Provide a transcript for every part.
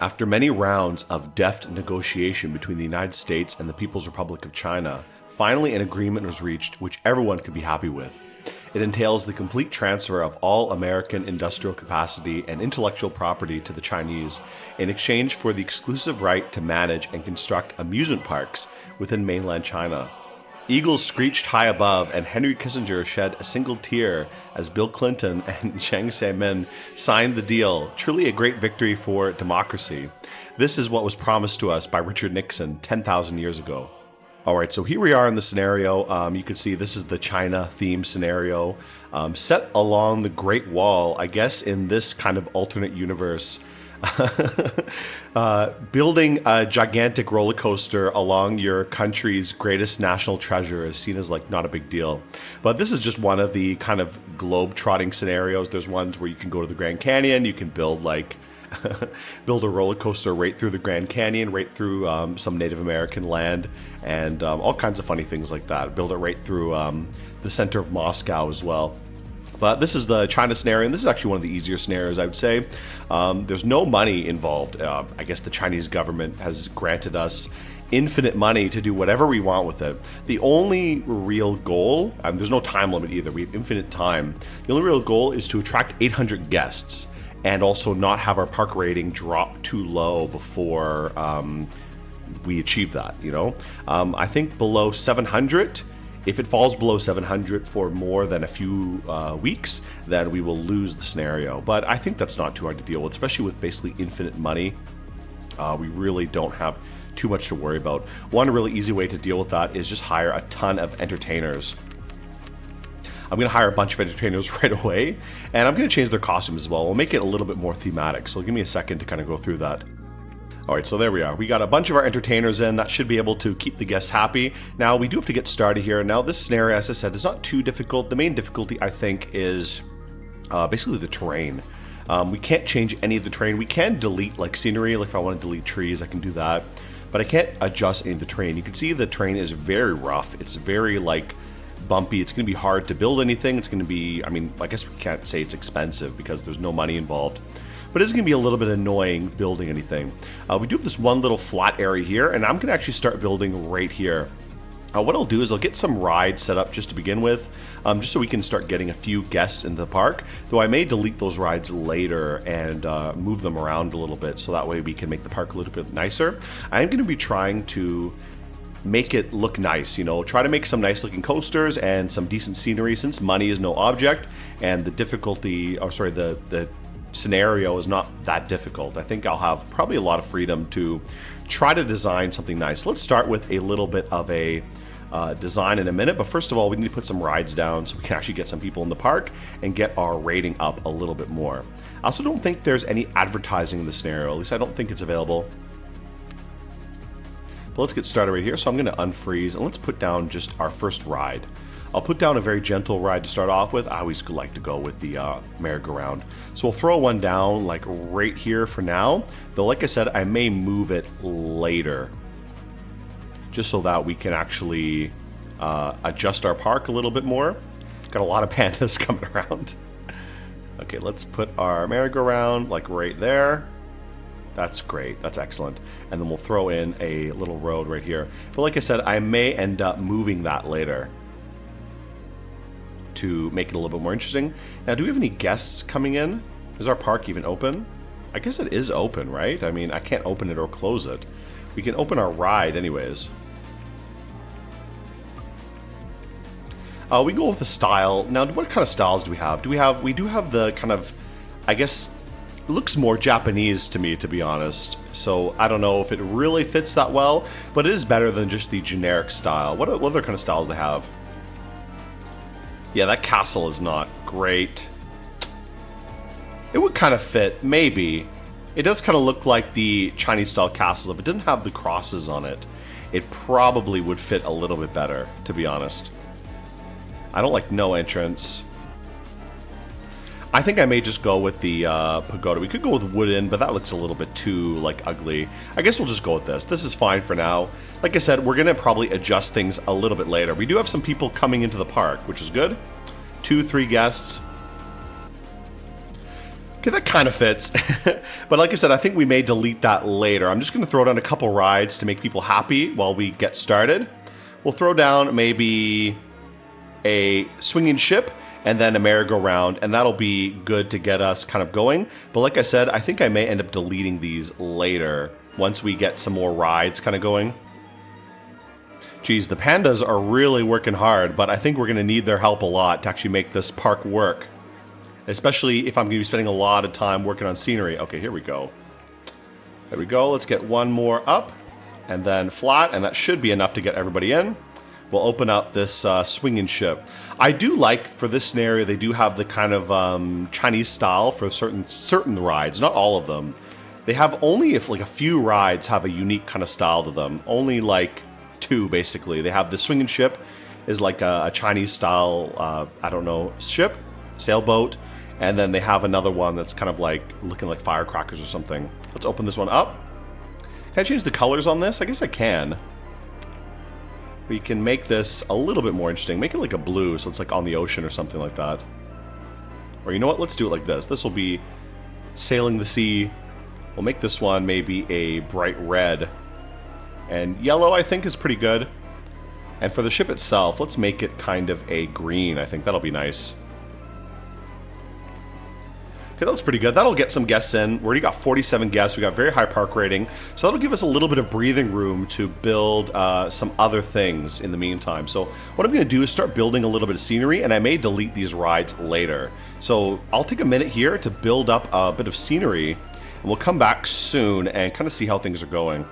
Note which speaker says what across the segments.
Speaker 1: After many rounds of deft negotiation between the United States and the People's Republic of China, finally an agreement was reached which everyone could be happy with. It entails the complete transfer of all American industrial capacity and intellectual property to the Chinese in exchange for the exclusive right to manage and construct amusement parks within mainland China. Eagles screeched high above, and Henry Kissinger shed a single tear as Bill Clinton and Chiang Kai-shek signed the deal. Truly a great victory for democracy. This is what was promised to us by Richard Nixon 10,000 years ago. All right, so here we are in the scenario. You can see this is the China theme scenario set along the Great Wall. I guess in this kind of alternate universe, building a gigantic roller coaster along your country's greatest national treasure is seen as like not a big deal. But this is just one of the kind of globe-trotting scenarios. There's ones where you can go to the Grand Canyon, you can build like build a roller coaster right through the Grand Canyon, right through some Native American land, and all kinds of funny things like that. Build it right through the center of Moscow as well. But this is the China scenario, and this is actually one of the easier scenarios, I would say. There's no money involved. I guess the Chinese government has granted us infinite money to do whatever we want with it. The only real goal, there's no time limit either, we have infinite time. The only real goal is to attract 800 guests and also not have our park rating drop too low before we achieve that, you know? I think below 700, if it falls below 700 for more than a few weeks, then we will lose the scenario. But I think that's not too hard to deal with, especially with basically infinite money. We really don't have too much to worry about. One really easy way to deal with that is just hire a ton of entertainers. I'm going to hire a bunch of entertainers right away, and I'm going to change their costumes as well. We'll make it a little bit more thematic, so give me a second to kind of go through that. Alright, so there we are. We got a bunch of our entertainers in. That should be able to keep the guests happy. Now, we do have to get started here. Now, this scenario, as I said, is not too difficult. The main difficulty, I think, is basically the terrain. We can't change any of the terrain. We can delete, like, scenery. Like, if I want to delete trees, I can do that. But I can't adjust any of the terrain. You can see the terrain is very rough. It's very, like, bumpy. It's going to be hard to build anything. It's going to be, I mean, I guess we can't say it's expensive because there's no money involved. But it's going to be a little bit annoying building anything. We do have this one little flat area here, and I'm going to actually start building right here. What I'll do is I'll get some rides set up just to begin with, just so we can start getting a few guests into the park, though I may delete those rides later and move them around a little bit so that way we can make the park a little bit nicer. I'm going to be trying to make it look nice, you know, try to make some nice looking coasters and some decent scenery since money is no object and the difficulty, or sorry, the scenario is not that difficult. I think I'll have probably a lot of freedom to try to design something nice. Let's start with a little bit of a design in a minute, but first of all, we need to put some rides down so we can actually get some people in the park and get our rating up a little bit more. I also don't think there's any advertising in the scenario, at least I don't think it's available. But let's get started right here. So I'm going to unfreeze and let's put down just our first ride. I'll put down a very gentle ride to start off with. I always like to go with the merry-go-round. So we'll throw one down like right here for now. Though like I said, I may move it later. Just so that we can actually adjust our park a little bit more. Got a lot of pandas coming around. Okay, let's put our merry-go-round like right there. That's great. That's excellent. And then we'll throw in a little road right here. But like I said, I may end up moving that later to make it a little bit more interesting. Now, do we have any guests coming in? Is our park even open? I guess it is open, right? I mean, I can't open it or close it. We can open our ride anyways. We can go with the style. Now, what kind of styles do we have? We do have the kind of, I guess, it looks more Japanese to me, to be honest. So I don't know if it really fits that well, but it is better than just the generic style. What other kind of styles do they have? Yeah, that castle is not great. It would kind of fit, maybe. It does kind of look like the Chinese style castles. If it didn't have the crosses on it, it probably would fit a little bit better, to be honest. I don't like no entrance. I think I may just go with the pagoda. We could go with wooden, but that looks a little bit too, like, ugly. I guess we'll just go with this. This is fine for now. Like I said, we're going to probably adjust things a little bit later. We do have some people coming into the park, which is good. 2, 3 guests. Okay, that kind of fits. But like I said, I think we may delete that later. I'm just going to throw down a couple rides to make people happy while we get started. We'll throw down maybe a swinging ship and then a merry-go-round, and that'll be good to get us kind of going. But like I said, I think I may end up deleting these later once we get some more rides kind of going. Geez, the pandas are really working hard, but I think we're going to need their help a lot to actually make this park work. Especially if I'm going to be spending a lot of time working on scenery. Okay, here we go. There we go. Let's get one more up and then flat, and that should be enough to get everybody in. We'll open up this swinging ship. I do like, for this scenario, they do have the kind of Chinese style for certain rides, not all of them. They have only if like a few rides have a unique kind of style to them. Only like 2, basically. They have the swinging ship is like a Chinese style, I don't know, ship, sailboat. And then they have another one that's kind of like looking like firecrackers or something. Let's open this one up. Can I change the colors on this? I guess I can. We can make this a little bit more interesting. Make it like a blue, so it's like on the ocean or something like that. Or you know what? Let's do it like this. This will be sailing the sea. We'll make this one maybe a bright red. And yellow, I think, is pretty good. And for the ship itself, let's make it kind of a green. I think that'll be nice. Okay, that looks pretty good. That'll get some guests in. We already got 47 guests. We got very high park rating. So that'll give us a little bit of breathing room to build some other things in the meantime. So what I'm going to do is start building a little bit of scenery, and I may delete these rides later. So I'll take a minute here to build up a bit of scenery, and we'll come back soon and kind of see how things are going.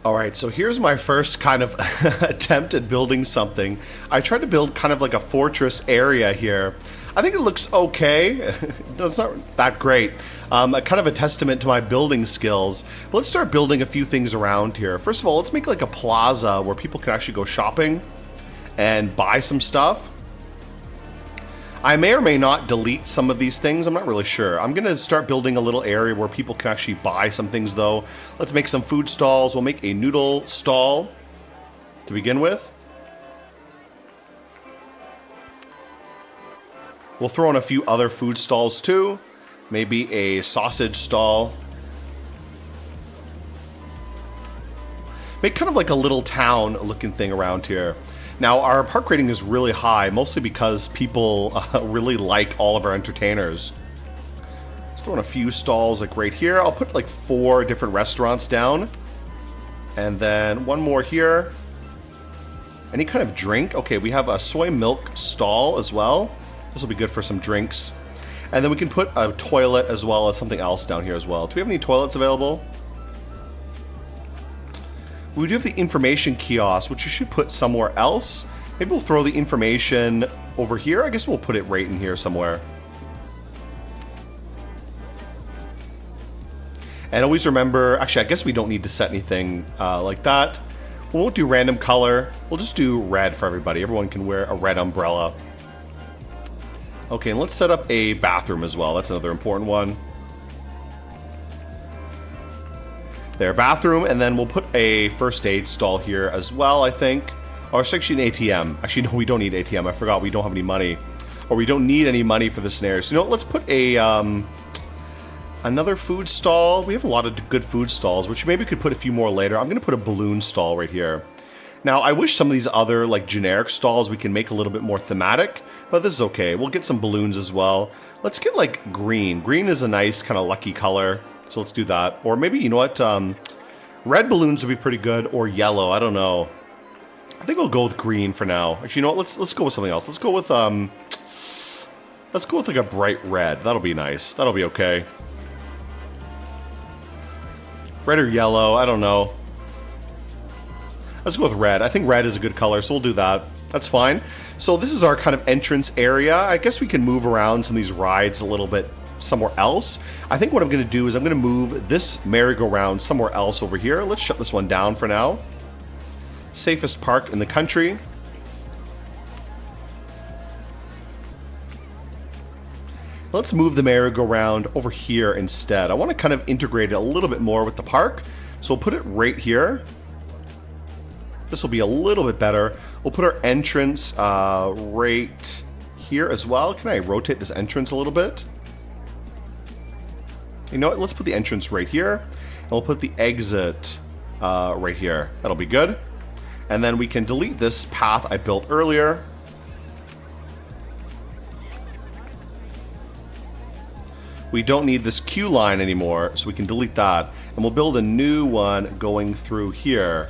Speaker 1: Alright, so here's my first kind of attempt at building something. I tried to build kind of like a fortress area here. I think it looks okay. It's not that great. Kind of a testament to my building skills. But let's start building a few things around here. First of all, let's make like a plaza where people can actually go shopping and buy some stuff. I may or may not delete some of these things. I'm not really sure. I'm going to start building a little area where people can actually buy some things, though. Let's make some food stalls. We'll make a noodle stall to begin with. We'll throw in a few other food stalls, too. Maybe a sausage stall. Make kind of like a little town looking thing around here. Now, our park rating is really high, mostly because people really like all of our entertainers. Let's throw in a few stalls like right here. I'll put like 4 different restaurants down. And then one more here. Any kind of drink? Okay, we have a soy milk stall as well. This will be good for some drinks. And then we can put a toilet as well as something else down here as well. Do we have any toilets available? We do have the information kiosk, which you should put somewhere else. Maybe we'll throw the information over here. I guess we'll put it right in here somewhere. And always remember, actually, I guess we don't need to set anything like that. We won't do random color. We'll just do red for everybody. Everyone can wear a red umbrella. Okay, and let's set up a bathroom as well. That's another important one. There, bathroom, and then we'll put a first aid stall here as well, I think. Or it's actually an ATM. Actually, no, we don't need ATM. I forgot we don't have any money. Or we don't need any money for this scenario. So, you know what, let's put a, another food stall. We have a lot of good food stalls, which maybe we could put a few more later. I'm going to put a balloon stall right here. Now, I wish some of these other, like, generic stalls we can make a little bit more thematic, but this is okay. We'll get some balloons as well. Let's get, like, green. Green is a nice, kind of lucky color. So let's do that. Or maybe, you know what, red balloons would be pretty good, or yellow, I don't know. I think we'll go with green for now. Actually, you know what, let's go with something else. Let's go with like a bright red. That'll be nice. That'll be okay. Red or yellow, I don't know. Let's go with red. I think red is a good color, so we'll do that. That's fine. So this is our kind of entrance area. I guess we can move around some of these rides a little bit somewhere else. I think what I'm going to do is I'm going to move this merry-go-round somewhere else over here. Let's shut this one down for now. Safest park in the country. Let's move the merry-go-round over here instead. I want to kind of integrate it a little bit more with the park. So we'll put it right here. This will be a little bit better. We'll put our entrance right here as well. Can I rotate this entrance a little bit? You know what? Let's put the entrance right here. And we'll put the exit right here. That'll be good. And then we can delete this path I built earlier. We don't need this queue line anymore, so we can delete that. And we'll build a new one going through here.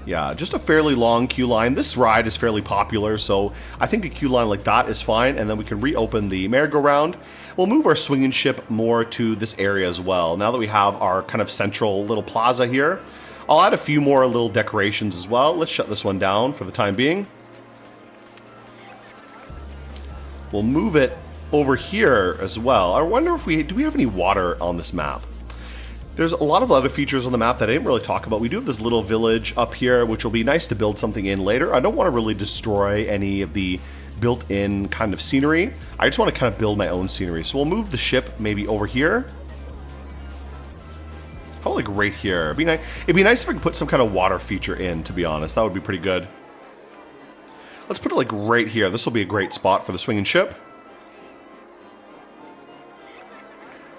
Speaker 1: Yeah, just a fairly long queue line. This ride is fairly popular, so I think a queue line like that is fine. And then we can reopen the merry-go-round. We'll move our swinging ship more to this area as well. Now that we have our kind of central little plaza here, I'll add a few more little decorations as well. Let's shut this one down for the time being. We'll move it over here as well. I wonder if do we have any water on this map? There's a lot of other features on the map that I didn't really talk about. We do have this little village up here, which will be nice to build something in later. I don't want to really destroy any of the built-in kind of scenery. I just want to kind of build my own scenery. So we'll move the ship maybe over here. How about like right here? It'd be nice if I could put some kind of water feature in, to be honest. That would be pretty good. Let's put it like right here. This will be a great spot for the swinging ship.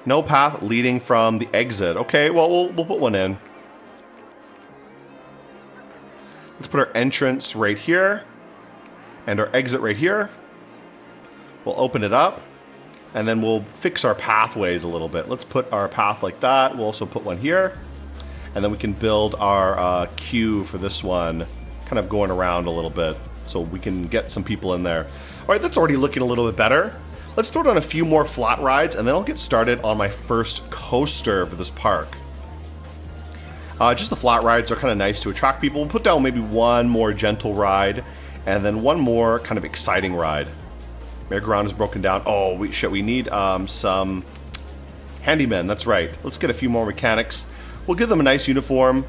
Speaker 1: No path leading from the exit. Okay, well, we'll put one in. Let's put our entrance right here. And our exit right here. We'll open it up. And then we'll fix our pathways a little bit. Let's put our path like that. We'll also put one here. And then we can build our queue for this one. Kind of going around a little bit. So we can get some people in there. Alright, that's already looking a little bit better. Let's throw down a few more flat rides, and then I'll get started on my first coaster for this park. Just the flat rides are kind of nice to attract people. We'll put down maybe one more gentle ride, and then one more kind of exciting ride. Merry-go-round is broken down. Oh, we need some handymen, that's right. Let's get a few more mechanics. We'll give them a nice uniform.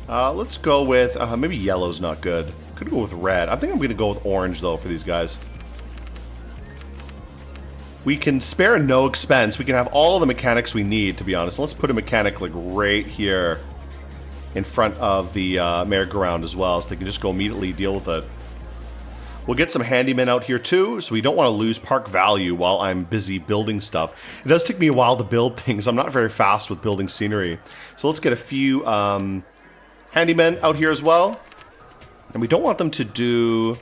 Speaker 1: Let's go with, maybe yellow's not good. Could go with red. I think I'm going to go with orange, though, for these guys. We can spare no expense. We can have all of the mechanics we need, to be honest. Let's put a mechanic like right here in front of the merry-go-round as well, so they can just go immediately deal with it. We'll get some handymen out here too, so we don't want to lose park value while I'm busy building stuff. It does take me a while to build things. I'm not very fast with building scenery. So let's get a few handymen out here as well. And we don't want them to do...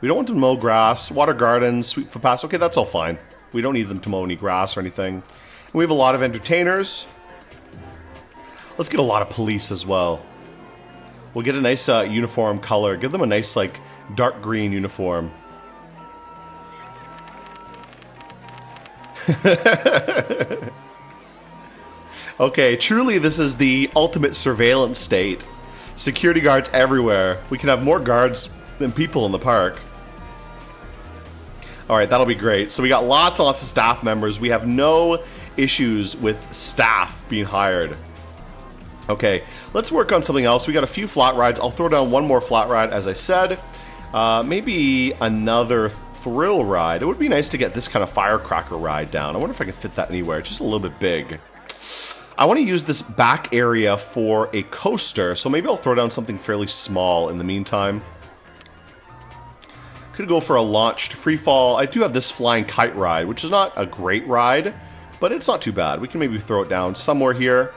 Speaker 1: We don't want them to mow grass, water gardens, sweep footpaths. Okay, that's all fine. We don't need them to mow any grass or anything. And we have a lot of entertainers. Let's get a lot of police as well. We'll get a nice uniform color. Give them a nice, like, dark green uniform. Okay, truly this is the ultimate surveillance state. Security guards everywhere. We can have more guards than people in the park. Alright, that'll be great. So we got lots and lots of staff members. We have no issues with staff being hired. Okay, let's work on something else. We got a few flat rides. I'll throw down one more flat ride, as I said. Maybe another thrill ride. It would be nice to get this kind of firecracker ride down. I wonder if I can fit that anywhere. It's just a little bit big. I want to use this back area for a coaster, so maybe I'll throw down something fairly small in the meantime. Could go for a launched free fall. I do have this flying kite ride, which is not a great ride, but it's not too bad. We can maybe throw it down somewhere here.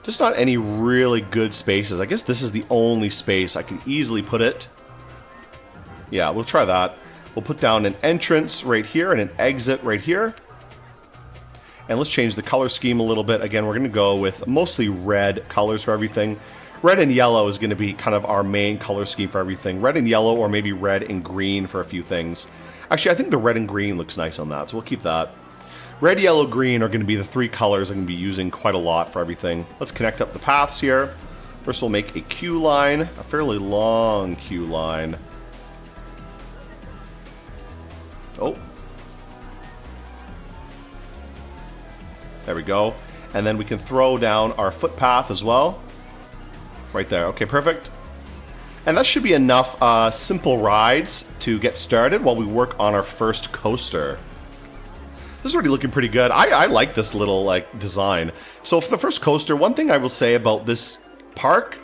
Speaker 1: Just not any really good spaces. I guess this is the only space I can easily put it. Yeah, we'll try that. We'll put down an entrance right here and an exit right here. And let's change the color scheme a little bit. Again, we're going to go with mostly red colors for everything. Red and yellow is going to be kind of our main color scheme for everything. Red and yellow, or maybe red and green for a few things. Actually, I think the red and green looks nice on that, so we'll keep that. Red, yellow, green are going to be the three colors I'm going to be using quite a lot for everything. Let's connect up the paths here. First we'll make a queue line, a fairly long queue line. Oh. There we go. And then we can throw down our footpath as well. Right there. Okay, perfect. And that should be enough simple rides to get started while we work on our first coaster. This is already looking pretty good. I like this little like design. So for the first coaster, one thing I will say about this park,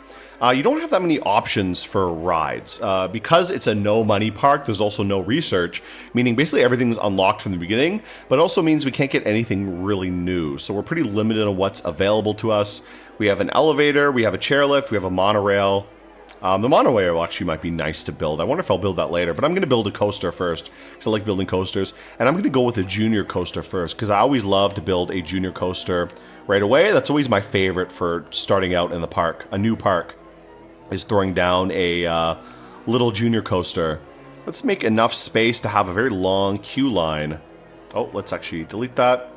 Speaker 1: you don't have that many options for rides. Because it's a no money park, there's also no research, meaning basically everything's unlocked from the beginning, but it also means we can't get anything really new. So we're pretty limited on what's available to us. We have an elevator, we have a chairlift, we have a monorail. The monorail actually might be nice to build. I wonder if I'll build that later, but I'm going to build a coaster first because I like building coasters. And I'm going to go with a junior coaster first because I always love to build a junior coaster right away. That's always my favorite for starting out in the park, a new park, is throwing down a little junior coaster. Let's make enough space to have a very long queue line. Oh, let's actually delete that.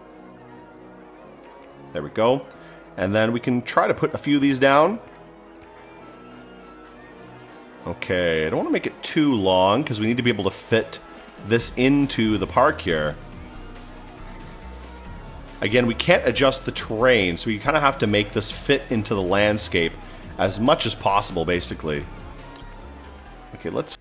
Speaker 1: There we go. And then we can try to put a few of these down. Okay, I don't want to make it too long because we need to be able to fit this into the park here. Again, we can't adjust the terrain, so you kind of have to make this fit into the landscape as much as possible, basically. Okay, let's...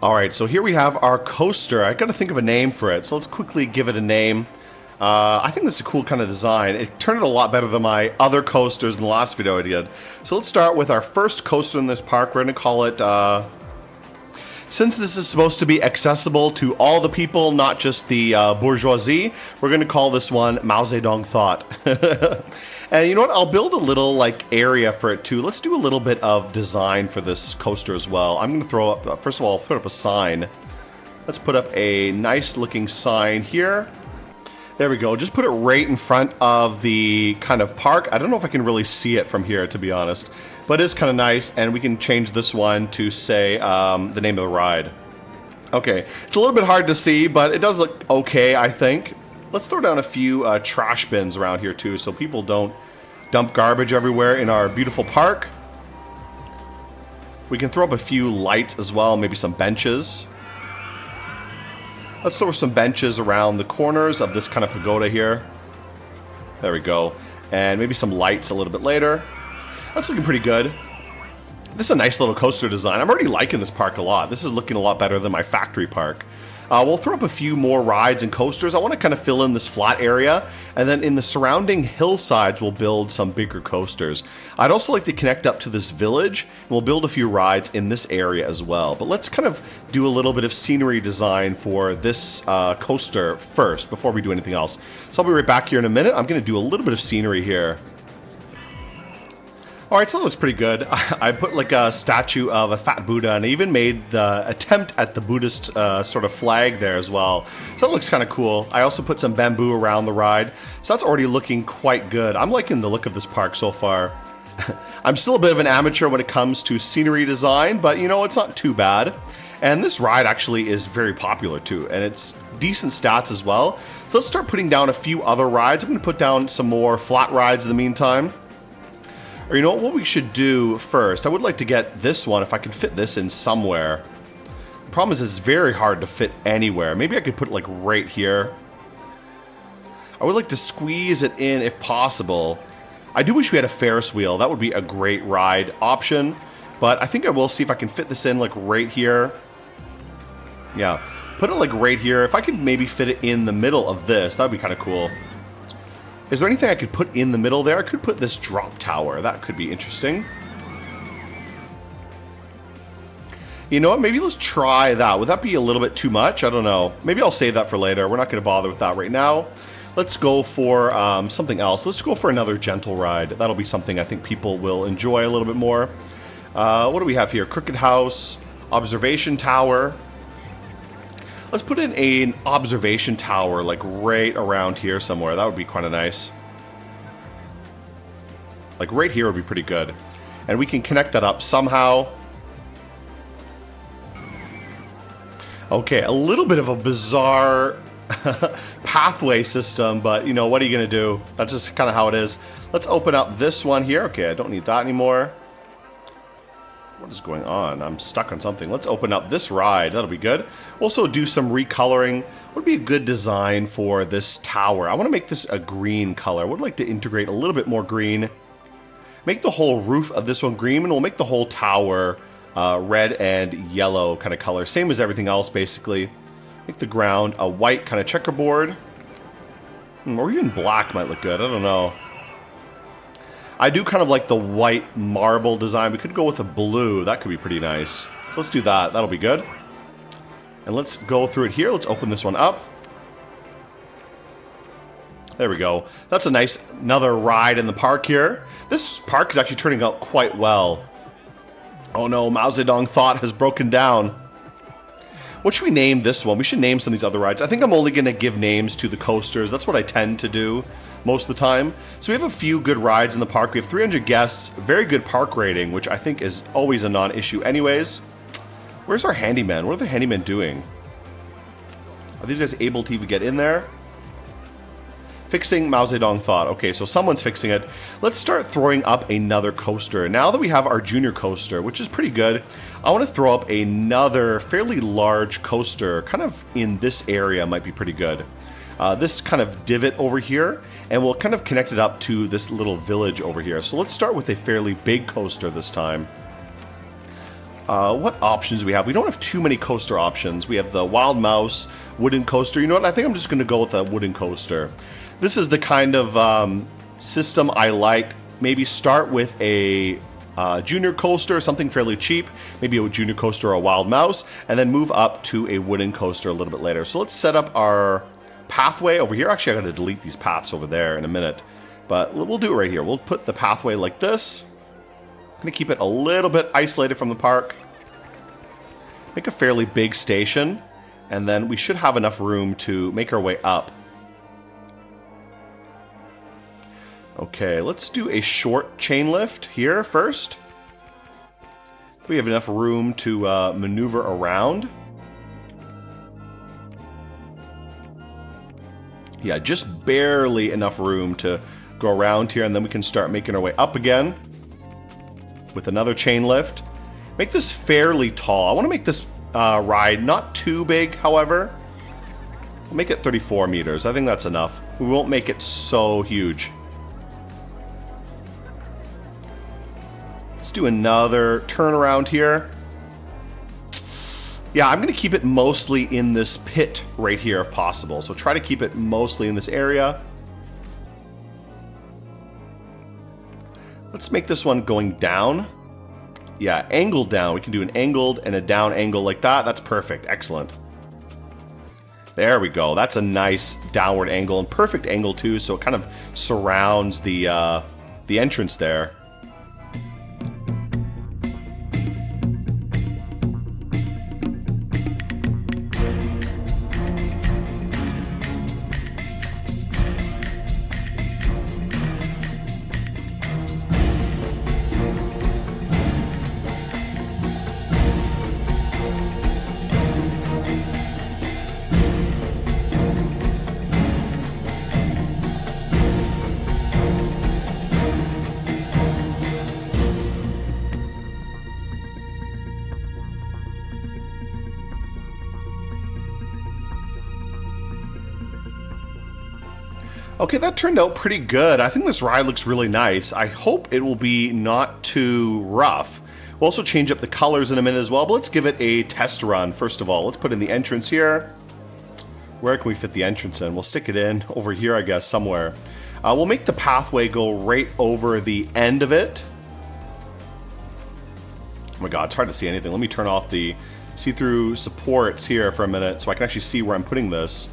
Speaker 1: Alright, so here we have our coaster. I gotta think of a name for it, so let's quickly give it a name. I think this is a cool kind of design. It turned out a lot better than my other coasters in the last video I did. So let's start with our first coaster in this park. We're gonna call it, since this is supposed to be accessible to all the people, not just the bourgeoisie, we're gonna call this one Mao Zedong Thought. And you know what? I'll build a little like area for it too. Let's do a little bit of design for this coaster as well. I'm gonna throw up, first of all, I'll put up a sign. Let's put up a nice looking sign here. There we go. Just put it right in front of the kind of park. I don't know if I can really see it from here, to be honest, but it's kind of nice. And we can change this one to say the name of the ride. Okay, it's a little bit hard to see, but it does look okay, I think. Let's throw down a few trash bins around here too, so people don't dump garbage everywhere in our beautiful park. We can throw up a few lights as well, maybe some benches. Let's throw some benches around the corners of this kind of pagoda here. There we go. And maybe some lights a little bit later. That's looking pretty good. This is a nice little coaster design. I'm already liking this park a lot. This is looking a lot better than my factory park. We'll throw up a few more rides and coasters. I want to kind of fill in this flat area, and then in the surrounding hillsides we'll build some bigger coasters. I'd also like to connect up to this village, and we'll build a few rides in this area as well. But let's kind of do a little bit of scenery design for this coaster first before we do anything else. So I'll be right back here in a minute. I'm going to do a little bit of scenery here. Alright, so that looks pretty good. I put like a statue of a fat Buddha, and I even made the attempt at the Buddhist sort of flag there as well. So that looks kind of cool. I also put some bamboo around the ride. So that's already looking quite good. I'm liking the look of this park so far. I'm still a bit of an amateur when it comes to scenery design, but you know, it's not too bad. And this ride actually is very popular too, and it's decent stats as well. So let's start putting down a few other rides. I'm going to put down some more flat rides in the meantime. Or you know what we should do first? I would like to get this one, if I can fit this in somewhere. Problem is, it's very hard to fit anywhere. Maybe I could put it like right here. I would like to squeeze it in if possible. I do wish we had a Ferris wheel. That would be a great ride option. But I think I will see if I can fit this in like right here. Yeah, put it like right here. If I could maybe fit it in the middle of this, that would be kind of cool. Is there anything I could put in the middle there? I could put this drop tower. That could be interesting. You know what? Maybe let's try that. Would that be a little bit too much? I don't know. Maybe I'll save that for later. We're not going to bother with that right now. Let's go for something else. Let's go for another gentle ride. That'll be something I think people will enjoy a little bit more. What do we have here? Crooked House, Observation Tower. Let's put in an observation tower like right around here somewhere. That would be kind of nice. Like right here would be pretty good. And we can connect that up somehow. Okay, a little bit of a bizarre pathway system, but you know, what are you going to do? That's just kind of how it is. Let's open up this one here. Okay, I don't need that anymore. What is going on? I'm stuck on something. Let's open up this ride. That'll be good. Also do some recoloring. Would be a good design for this tower. I want to make this a green color. I would like to integrate a little bit more green. Make the whole roof of this one green, and we'll make the whole tower red and yellow kind of color. Same as everything else, basically. Make the ground a white kind of checkerboard. Or even black might look good. I don't know. I do kind of like the white marble design. We could go with a blue. That could be pretty nice. So let's do that. That'll be good. And let's go through it here. Let's open this one up. There we go. That's a nice, another ride in the park here. This park is actually turning out quite well. Oh no, Mao Zedong Thought has broken down. What should we name this one? We should name some of these other rides. I think I'm only going to give names to the coasters. That's what I tend to do most of the time. So we have a few good rides in the park. We have 300 guests, very good park rating, which I think is always a non-issue anyways. Where's our handyman? What are the handymen doing? Are these guys able to even get in there? Fixing Mao Zedong Thought. Okay, so someone's fixing it. Let's start throwing up another coaster. Now that we have our junior coaster, which is pretty good, I want to throw up another fairly large coaster, kind of in this area might be pretty good. This kind of divot over here, and we'll kind of connect it up to this little village over here. So let's start with a fairly big coaster this time. What options do we have? We don't have too many coaster options. We have the Wild Mouse wooden coaster. You know what? I think I'm just going to go with a wooden coaster. This is the kind of system I like. Maybe start with a junior coaster, something fairly cheap, maybe a junior coaster or a Wild Mouse, and then move up to a wooden coaster a little bit later. So let's set up our pathway over here. Actually, I got to delete these paths over there in a minute, but we'll do it right here. We'll put the pathway like this. I'm going to keep it a little bit isolated from the park. Make a fairly big station, and then we should have enough room to make our way up. Okay, let's do a short chain lift here first. We have enough room to maneuver around. Yeah, just barely enough room to go around here, and then we can start making our way up again with another chain lift. Make this fairly tall. I want to make this ride not too big, however. We'll make it 34 meters. I think that's enough. We won't make it so huge. Let's do another turnaround here. Yeah, I'm going to keep it mostly in this pit right here if possible. So try to keep it mostly in this area. Let's make this one going down. Yeah, angled down. We can do an angled and a down angle like that. That's perfect. Excellent. There we go. That's a nice downward angle and perfect angle too. So it kind of surrounds the entrance there. Okay, that turned out pretty good. I think this ride looks really nice. I hope it will be not too rough. We'll also change up the colors in a minute as well, but let's give it a test run first of all. Let's put in the entrance here. Where can we fit the entrance in? We'll stick it in over here, I guess, somewhere. We'll make the pathway go right over the end of it. Oh my god, it's hard to see anything. Let me turn off the see-through supports here for a minute so I can actually see where I'm putting this.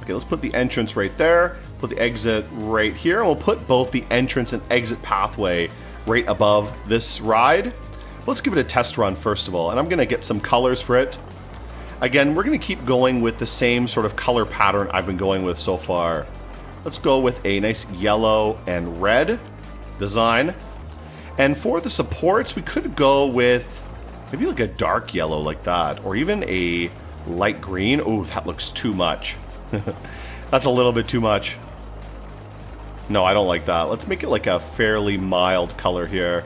Speaker 1: Okay, let's put the entrance right there, put the exit right here, and we'll put both the entrance and exit pathway right above this ride. Let's give it a test run first of all, and I'm going to get some colors for it. Again, we're going to keep going with the same sort of color pattern I've been going with so far. Let's go with a nice yellow and red design. And for the supports, we could go with maybe like a dark yellow like that, or even a light green. Ooh, that looks too much. That's a little bit too much. No, I don't like that. Let's make it like a fairly mild color here.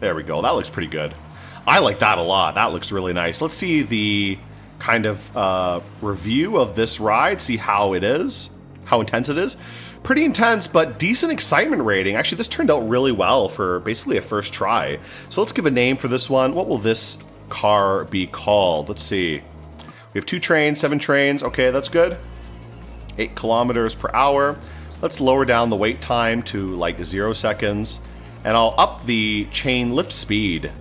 Speaker 1: There we go. That looks pretty good. I like that a lot. That looks really nice. Let's see the kind of review of this ride, see how it is, how intense it is. Pretty intense, but decent excitement rating. Actually, this turned out really well for basically a first try. So let's give a name for this one. What will this car be called? Let's see. We have 2 trains, 7 trains. Okay, that's good. 8 kilometers per hour. Let's lower down the wait time to like 0 seconds. And I'll up the chain lift speed.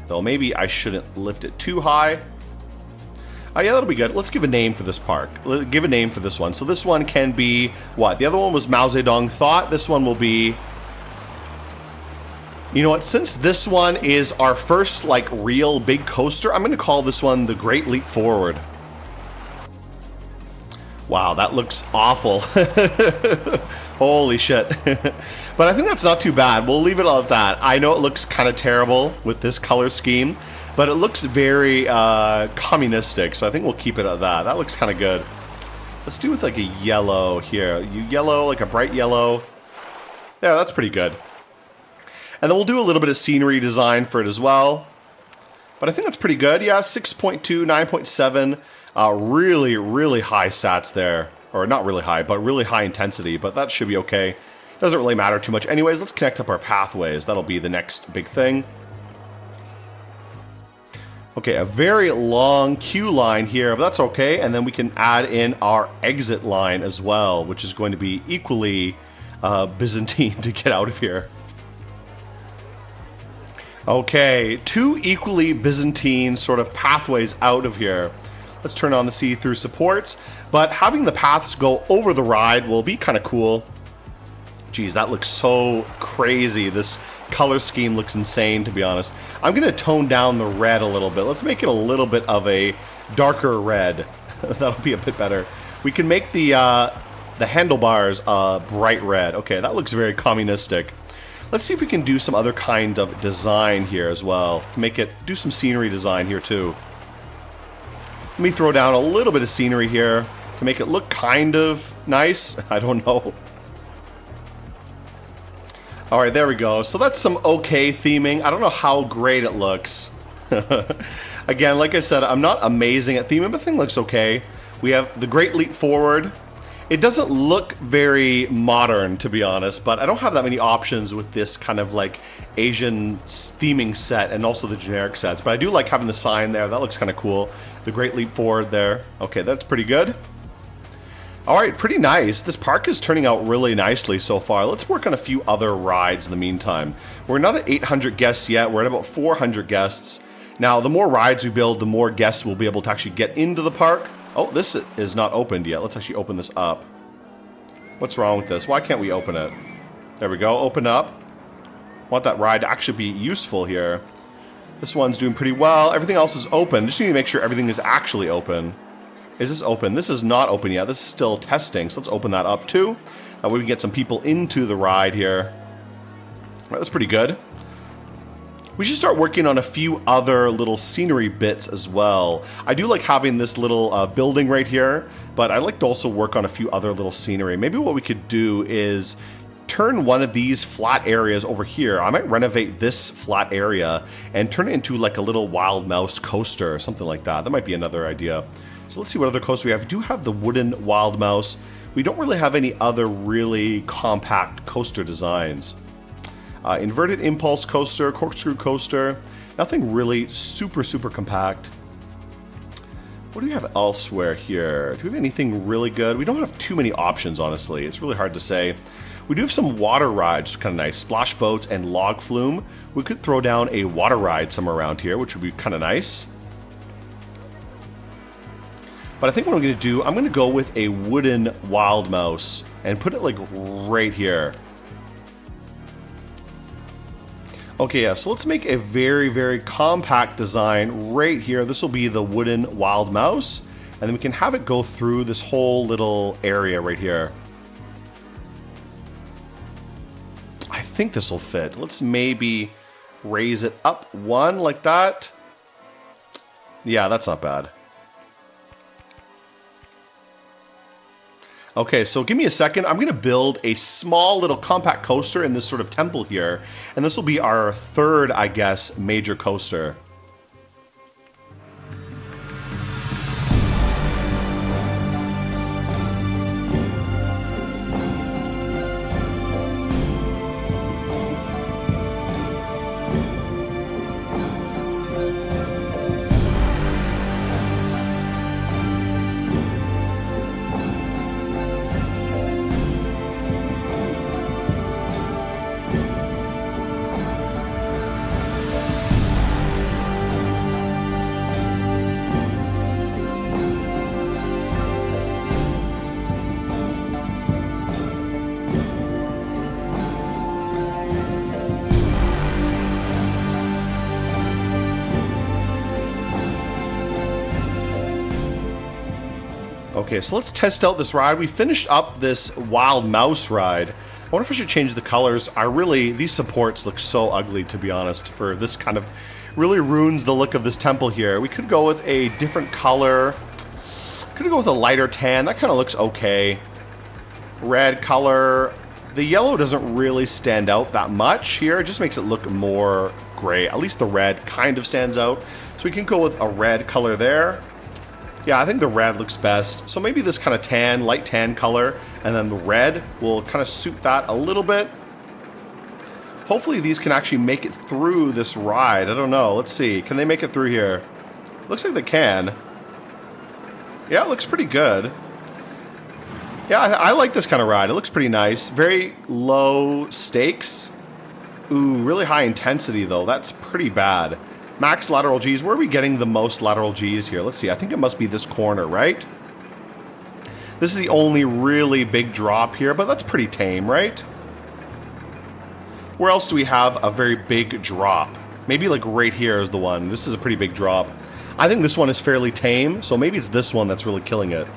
Speaker 1: Though maybe I shouldn't lift it too high. Oh yeah, that'll be good. Let's give a name for this park. Give a name for this one. So this one can be what? The other one was Mao Zedong Thought. This one will be... You know what? Since this one is our first like real big coaster, I'm going to call this one the Great Leap Forward. Wow, that looks awful. Holy shit. But I think that's not too bad. We'll leave it at that. I know it looks kind of terrible with this color scheme, but it looks very communistic, so I think we'll keep it at that. That looks kind of good. Let's do with like a yellow here. Yellow, like a bright yellow. Yeah, that's pretty good. And then we'll do a little bit of scenery design for it as well. But I think that's pretty good. Yeah, 6.2, 9.7. Really, really high stats there. Or not really high, but really high intensity. But that should be okay. Doesn't really matter too much. Anyways, let's connect up our pathways. That'll be the next big thing. Okay, a very long queue line here, but that's okay. And then we can add in our exit line as well, which is going to be equally Byzantine to get out of here. Okay, 2 equally Byzantine sort of pathways out of here. Let's turn on the see-through supports, but having the paths go over the ride will be kind of cool. Geez, that looks so crazy. This color scheme looks insane, to be honest. I'm going to tone down the red a little bit. Let's make it a little bit of a darker red. That'll be a bit better. We can make the handlebars bright red. Okay, that looks very communistic. Let's see if we can do some other kind of design here as well. To make it, do some scenery design here too. Let me throw down a little bit of scenery here to make it look kind of nice. I don't know. All right, there we go. So that's some okay theming. I don't know how great it looks. Again, like I said, I'm not amazing at theming, but the thing looks okay. We have the Great Leap Forward. It doesn't look very modern, to be honest, but I don't have that many options with this kind of like Asian theming set and also the generic sets. But I do like having the sign there. That looks kind of cool. The Great Leap Forward there. Okay, that's pretty good. All right, pretty nice. This park is turning out really nicely so far. Let's work on a few other rides in the meantime. We're not at 800 guests yet. We're at about 400 guests. Now, the more rides we build, the more guests we'll be able to actually get into the park. Oh, this is not opened yet. Let's actually open this up. What's wrong with this? Why can't we open it? There we go. Open up. Want that ride to actually be useful here. This one's doing pretty well. Everything else is open. Just need to make sure everything is actually open. Is this open? This is not open yet. This is still testing. So let's open that up too. That way we can get some people into the ride here. All right, that's pretty good. We should start working on a few other little scenery bits as well. I do like having this little building right here, but I like to also work on a few other little scenery. Maybe what we could do is turn one of these flat areas over here. I might renovate this flat area and turn it into like a little wild mouse coaster or something like that. That might be another idea. So let's see what other coasters we have. We do have the wooden Wild Mouse. We don't really have any other really compact coaster designs. Inverted impulse coaster, corkscrew coaster. Nothing really super compact. What do we have elsewhere here? Do we have anything really good? We don't have too many options, honestly. It's really hard to say. We do have some water rides, kind of nice. Splash boats and log flume. We could throw down a water ride somewhere around here, which would be kind of nice. But I think what I'm going to do, I'm going to go with a wooden Wild Mouse and put it like right here. Okay, yeah, so let's make a very compact design right here. This will be the wooden Wild Mouse, and then we can have it go through this whole little area right here. I think this will fit. Let's maybe raise it up one like that. Yeah, that's not bad. Okay, so give me a second. I'm going to build a small little compact coaster in this sort of temple here. And this will be our third, I guess, major coaster. Okay, so let's test out this ride. We finished up this Wild Mouse ride. I wonder if I should change the colors. These supports look so ugly, to be honest, for this kind of, really ruins the look of this temple here. We could go with a different color. Could go with a lighter tan. That kind of looks okay. Red color. The yellow doesn't really stand out that much here. It just makes it look more gray. At least the red kind of stands out. So we can go with a red color there. Yeah, I think the red looks best. So maybe this kind of tan, light tan color, and then the red will kind of suit that a little bit. Hopefully these can actually make it through this ride. I don't know. Let's see. Can they make it through here? Looks like they can. Yeah, it looks pretty good. Yeah, I like this kind of ride. It looks pretty nice. Very low stakes. Ooh, really high intensity though. That's pretty bad. Max lateral Gs. Where are we getting the most lateral Gs here? Let's see. I think it must be this corner, right? This is the only really big drop here, but that's pretty tame, right? Where else do we have a very big drop? Maybe like right here is the one. This is a pretty big drop. I think this one is fairly tame, so maybe it's this one that's really killing it.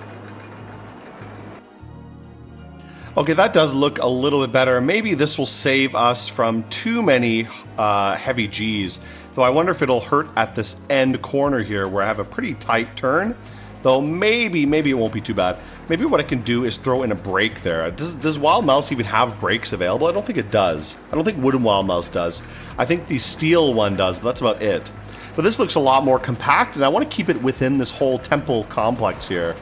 Speaker 1: Okay, that does look a little bit better. Maybe this will save us from too many heavy Gs. Though I wonder if it'll hurt at this end corner here where I have a pretty tight turn. Though maybe it won't be too bad. Maybe what I can do is throw in a brake there. Does Wild Mouse even have brakes available? I don't think it does. I don't think Wooden Wild Mouse does. I think the steel one does, but that's about it. But this looks a lot more compact, and I want to keep it within this whole temple complex here.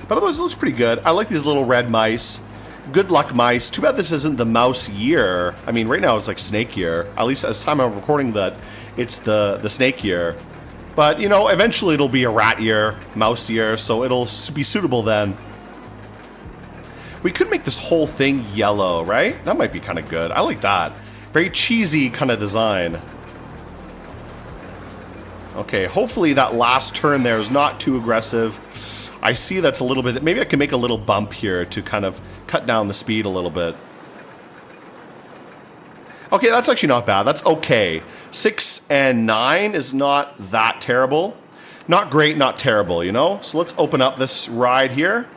Speaker 1: But otherwise, it looks pretty good. I like these little red mice. Good luck, mice. Too bad this isn't the mouse year. I mean, right now it's like snake year. At least as time I'm recording that, it's the snake year. But, you know, eventually it'll be a rat year, mouse year, so it'll be suitable then. We could make this whole thing yellow, right? That might be kind of good. I like that. Very cheesy kind of design. Okay, hopefully that last turn there is not too aggressive. I see that's a little bit... Maybe I can make a little bump here to kind of cut down the speed a little bit. Okay, that's actually not bad. That's okay. 6 and 9 is not that terrible. Not great, not terrible, you know? So let's open up this ride here.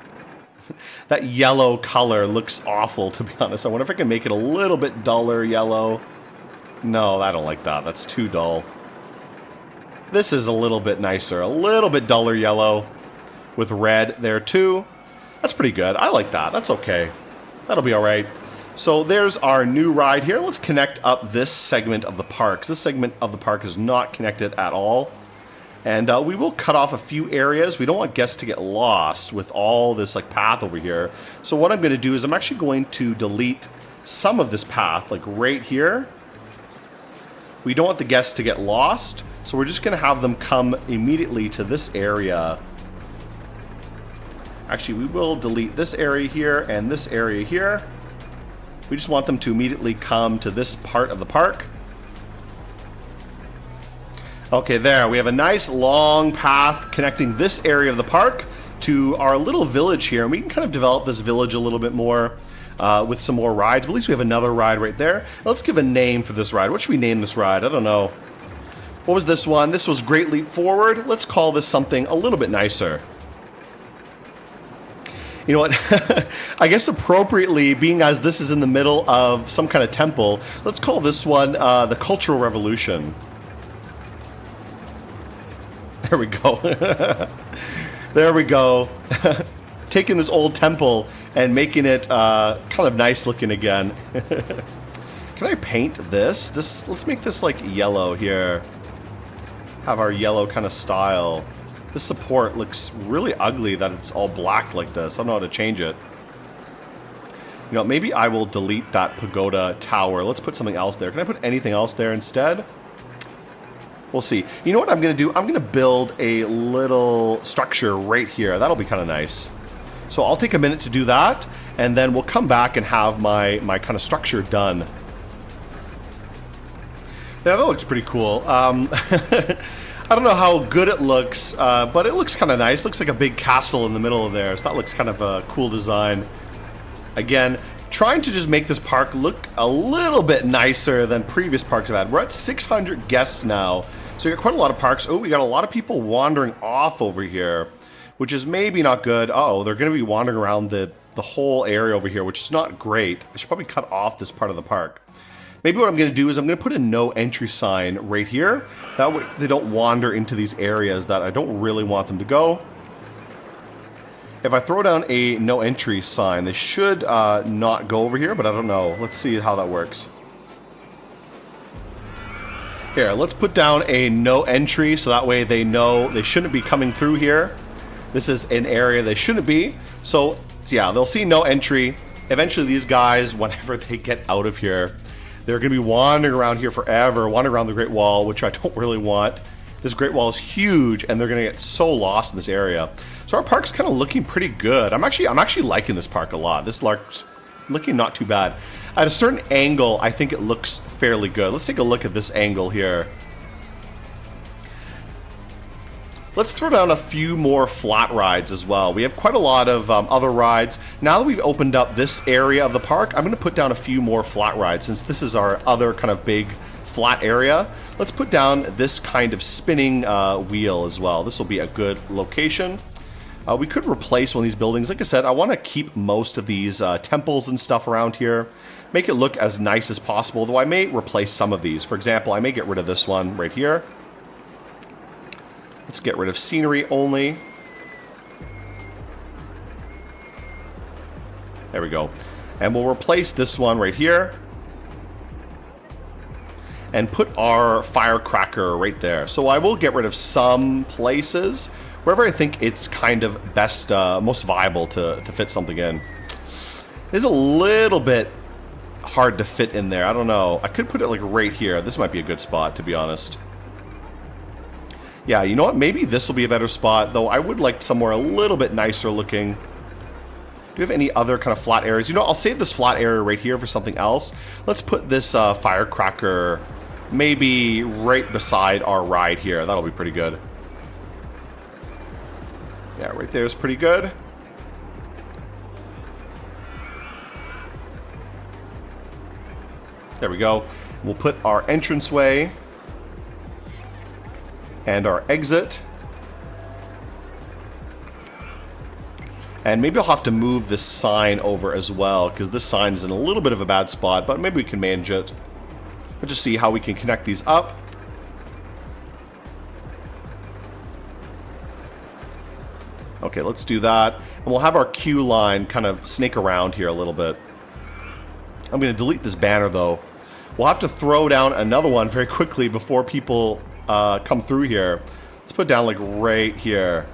Speaker 1: That yellow color looks awful, to be honest. I wonder if I can make it a little bit duller yellow. No, I don't like that. That's too dull. This is a little bit nicer. A little bit duller yellow with red there too. That's pretty good. I like that. That's okay. That'll be all right. So there's our new ride here. Let's connect up this segment of the park. This segment of the park is not connected at all. And we will cut off a few areas. We don't want guests to get lost with all this like path over here. So what I'm going to do is I'm actually going to delete some of this path, like right here. We don't want the guests to get lost, so we're just going to have them come immediately to this area. Actually, we will delete this area here and this area here. We just want them to immediately come to this part of the park. Okay, there. We have a nice long path connecting this area of the park to our little village here. And we can kind of develop this village a little bit more with some more rides. But at least we have another ride right there. Let's give a name for this ride. What should we name this ride? I don't know. What was this one? This was Great Leap Forward. Let's call this something a little bit nicer. You know what? I guess appropriately, being as this is in the middle of some kind of temple, let's call this one the Cultural Revolution. There we go. There we go. Taking this old temple and making it kind of nice looking again. Can I paint this? Let's make this like yellow here. Have our yellow kind of style. This support looks really ugly that it's all black like this. I don't know how to change it. You know, maybe I will delete that pagoda tower. Let's put something else there. Can I put anything else there instead? We'll see. You know what I'm going to do? I'm going to build a little structure right here. That'll be kind of nice. So I'll take a minute to do that, and then we'll come back and have my kind of structure done. Yeah, that looks pretty cool. I don't know how good it looks, but it looks kind of nice. Looks like a big castle in the middle of there, so that looks kind of a cool design. Again, trying to just make this park look a little bit nicer than previous parks I've had. We're at 600 guests now, so we got quite a lot of parks. Oh, we got a lot of people wandering off over here, which is maybe not good. Uh-oh, they're going to be wandering around the whole area over here, which is not great. I should probably cut off this part of the park. Maybe what I'm going to do is I'm going to put a no entry sign right here. That way they don't wander into these areas that I don't really want them to go. If I throw down a no entry sign, they should not go over here, but I don't know. Let's see how that works. Here, let's put down a no entry so that way they know they shouldn't be coming through here. This is an area they shouldn't be. So yeah, they'll see no entry. Eventually these guys, whenever they get out of here, they're going to be wandering around here forever, wandering around the Great Wall, which I don't really want. This Great Wall is huge, and they're going to get so lost in this area. So our park's kind of looking pretty good. I'm actually liking this park a lot. This lark's looking not too bad. At a certain angle, I think it looks fairly good. Let's take a look at this angle here. Let's throw down a few more flat rides as well. We have quite a lot of other rides. Now that we've opened up this area of the park, I'm going to put down a few more flat rides since this is our other kind of big flat area. Let's put down this kind of spinning wheel as well. This will be a good location. We could replace one of these buildings. Like I said, I want to keep most of these temples and stuff around here. Make it look as nice as possible, though I may replace some of these. For example, I may get rid of this one right here. Let's get rid of scenery only. There we go. And we'll replace this one right here. And put our firecracker right there. So I will get rid of some places wherever I think it's kind of best, most viable to fit something in. It is a little bit hard to fit in there. I don't know. I could put it like right here. This might be a good spot, to be honest. Yeah, you know what? Maybe this will be a better spot, though I would like somewhere a little bit nicer looking. Do we have any other kind of flat areas? You know, I'll save this flat area right here for something else. Let's put this firecracker maybe right beside our ride here. That'll be pretty good. Yeah, right there is pretty good. There we go. We'll put our entranceway and our exit. And maybe I'll have to move this sign over as well, because this sign is in a little bit of a bad spot, but maybe we can manage it. Let's just see how we can connect these up. Okay, let's do that. And we'll have our queue line kind of snake around here a little bit. I'm going to delete this banner, though. We'll have to throw down another one very quickly before people come through here. Let's put down like right here.